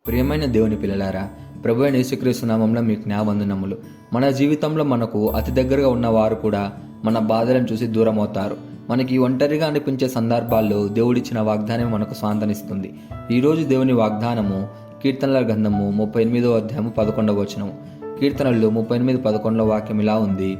ప్రియమైన దేవుని పిల్లలారా, ప్రభు అయిన యేసుక్రీస్తు నామంలో మీకు వందనములు. మన జీవితంలో మనకు అతి దగ్గరగా ఉన్నవారు కూడా మన బాధలను చూసి దూరం అవుతారు. మనకి ఒంటరిగా అనిపించే సందర్భాల్లో దేవుడిచ్చిన వాగ్దానం మనకు స్వాంతనిస్తుంది. ఈరోజు దేవుని వాగ్దానము కీర్తనల గ్రంథము 38వ అధ్యాయము 11వ వచనము. కీర్తనలు 38:11 వాక్యం ఇలా ఉంది: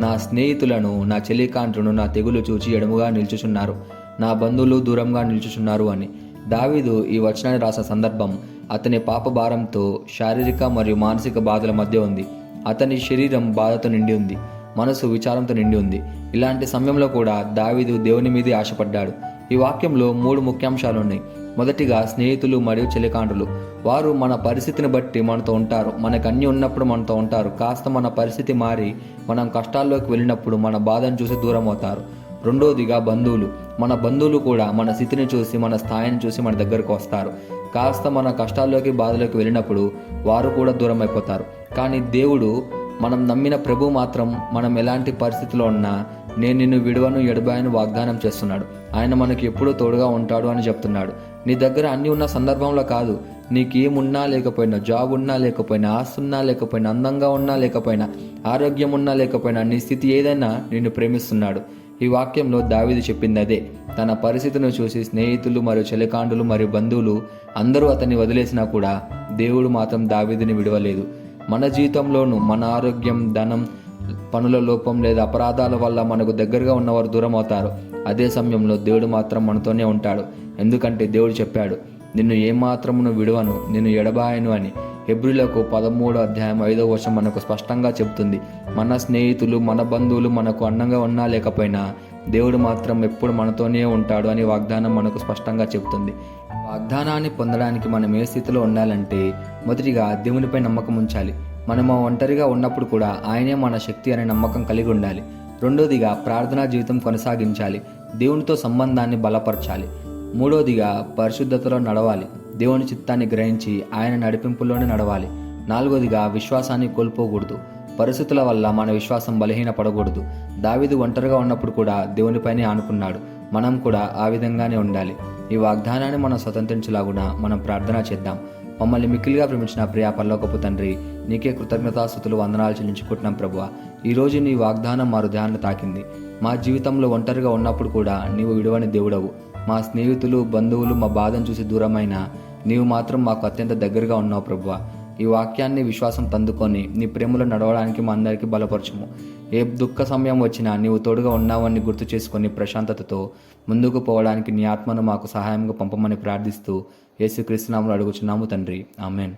నా స్నేహితులను, నా చెలికాండ్రును నా తెగులు చూచి ఎడముగా నిల్చుచున్నారు, నా బంధువులు దూరంగా నిల్చుచున్నారు అని. దావీదు ఈ వచనాన్ని రాసిన సందర్భం అతని పాప భారంతో, శారీరక మరియు మానసిక బాధల మధ్య ఉంది. అతని శరీరం బాధతో నిండి ఉంది, మనసు విచారంతో నిండి ఉంది. ఇలాంటి సమయంలో కూడా దావీదు దేవుని మీదే ఆశపడ్డాడు. ఈ వాక్యంలో 3 ముఖ్యాంశాలు ఉన్నాయి. మొదటిగా స్నేహితులు మరియు చెలికాండ్రులు. వారు మన పరిస్థితిని బట్టి మనతో ఉంటారు. మనకు అన్నీ ఉన్నప్పుడు మనతో ఉంటారు. కాస్త మన పరిస్థితి మారి మనం కష్టాల్లోకి వెళ్ళినప్పుడు మన బాధను చూసి దూరం అవుతారు. రెండోదిగా బంధువులు. మన బంధువులు కూడా మన స్థితిని చూసి, మన స్థాయిని చూసి మన దగ్గరకు వస్తారు. కాస్త మన కష్టాల్లోకి, బాధలోకి వెళ్ళినప్పుడు వారు కూడా దూరం అయిపోతారు. కానీ దేవుడు, మనం నమ్మిన ప్రభు మాత్రం మనం ఎలాంటి పరిస్థితిలో ఉన్నా నేను నిన్ను విడువను, ఎడబాయను వాగ్దానం చేస్తున్నాడు. ఆయన మనకి ఎప్పుడూ తోడుగా ఉంటాడు అని చెప్తున్నాడు. నీ దగ్గర అన్నీ ఉన్న సందర్భంలో కాదు, నీకేమున్నా లేకపోయినా, జాబ్ ఉన్నా లేకపోయినా, ఆస్తి ఉన్నా లేకపోయినా, అందంగా ఉన్నా లేకపోయినా, ఆరోగ్యం ఉన్నా లేకపోయినా, నీ స్థితి ఏదైనా నిన్ను ప్రేమిస్తున్నాడు. ఈ వాక్యంలో దావీదు చెప్పింది అదే. తన పరిస్థితిని చూసి స్నేహితులు మరియు చెలికాండులు మరియు బంధువులు అందరూ అతన్ని వదిలేసినా కూడా దేవుడు మాత్రం దావీదుని విడవలేదు. మన జీవితంలోనూ మన ఆరోగ్యం, ధనం, పనుల లోపం లేదా అపరాధాల వల్ల మనకు దగ్గరగా ఉన్నవారు దూరం అవుతారు. అదే సమయంలో దేవుడు మాత్రం మనతోనే ఉంటాడు. ఎందుకంటే దేవుడు చెప్పాడు, నిన్ను ఏమాత్రమును విడువను, నిన్ను ఎడబాయను అని. హెబ్రీయులకు 13వ అధ్యాయం 5వ వచనం మనకు స్పష్టంగా చెబుతుంది. మన స్నేహితులు, మన బంధువులు మనకు అండంగా ఉన్నా లేకపోయినా దేవుడు మాత్రం ఎప్పుడు మనతోనే ఉంటాడు అని వాగ్దానం మనకు స్పష్టంగా చెబుతుంది. వాగ్దానాన్ని పొందడానికి మనం ఏ స్థితిలో ఉండాలంటే, మొదటిగా దేవునిపై నమ్మకం ఉంచాలి. మనం ఒంటరిగా ఉన్నప్పుడు కూడా ఆయనే మన శక్తి అనే నమ్మకం కలిగి ఉండాలి. రెండోదిగా ప్రార్థనా జీవితం కొనసాగించాలి. దేవునితో సంబంధాన్ని బలపరచాలి. మూడోదిగా పరిశుద్ధతలో నడవాలి. దేవుని చిత్తాన్ని గ్రహించి ఆయన నడిపింపుల్లోనే నడవాలి. నాలుగోదిగా విశ్వాసాన్ని కోల్పోకూడదు. పరిస్థితుల వల్ల మన విశ్వాసం బలహీనపడకూడదు. దావీదు ఒంటరిగా ఉన్నప్పుడు కూడా దేవునిపైనే ఆనుకున్నాడు. మనం కూడా ఆ విధంగానే ఉండాలి. ఈ వాగ్దానాన్ని మనం స్వతంత్రించలాగున మనం ప్రార్థన చేద్దాం. మమ్మల్ని మిక్కిలిగా ప్రేమించిన ప్రియ పరలోకపు తండ్రి, నీకే కృతజ్ఞతాస్తుతులు, వందనాలు చెల్లించుకుంటున్నాం ప్రభువా. ఈరోజు నీ వాగ్దానం మా హృదయాన్ని తాకింది. మా జీవితంలో ఒంటరిగా ఉన్నప్పుడు కూడా నీవు విడువని దేవుడవు. మా స్నేహితులు, బంధువులు మా బాధను చూసి దూరమైనా నీవు మాత్రం మాకు అత్యంత దగ్గరగా ఉన్నావు ప్రభువా. ఈ వాక్యాన్ని విశ్వాసం తందుకొని నీ ప్రేమలో నడవడానికి మా అందరికీ బలపరచుము. ఏ దుఃఖ సమయం వచ్చినా నీవు తోడుగా ఉన్నావని గుర్తు చేసుకొని ప్రశాంతతతో ముందుకు పోవడానికి నీ ఆత్మను మాకు సహాయంగా పంపమని ప్రార్థిస్తూ యేసుక్రీస్తు నామములో అడుగుచున్నాము తండ్రి, ఆమేన్.